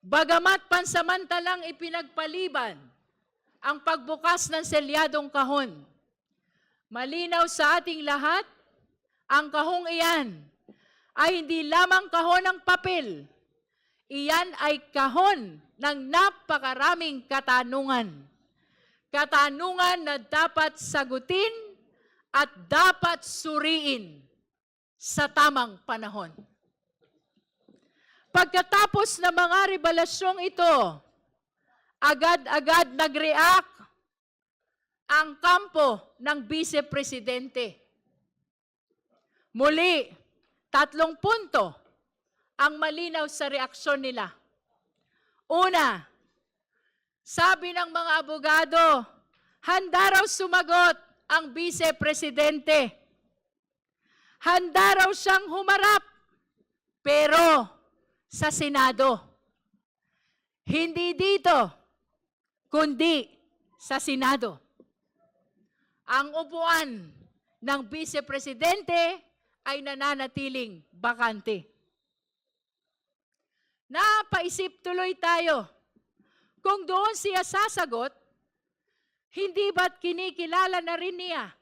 Bagamat pansamantalang ipinagpaliban ang pagbukas ng selyadong kahon, malinaw sa ating lahat, ang kahong iyan ay hindi lamang kahon ng papel. Iyan ay kahon ng napakaraming katanungan. Katanungan na dapat sagutin at dapat suriin sa tamang panahon. Pagkatapos ng mga revelasyong ito, agad-agad nag-react ang kampo ng Vice-Presidente. Muli, 3 punto ang malinaw sa reaksyon nila. Una, sabi ng mga abogado, handa raw sumagot ang Vice-Presidente. Handa raw siyang humarap, pero sa Senado. Hindi dito, kundi sa Senado. Ang upuan ng Vice-Presidente ay nananatiling bakante. Napaisip tuloy tayo, kung doon siya sasagot, hindi ba't kinikilala na rin niya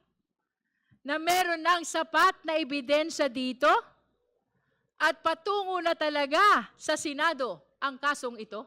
na meron ng sapat na ebidensya dito at patungo na talaga sa Senado ang kasong ito?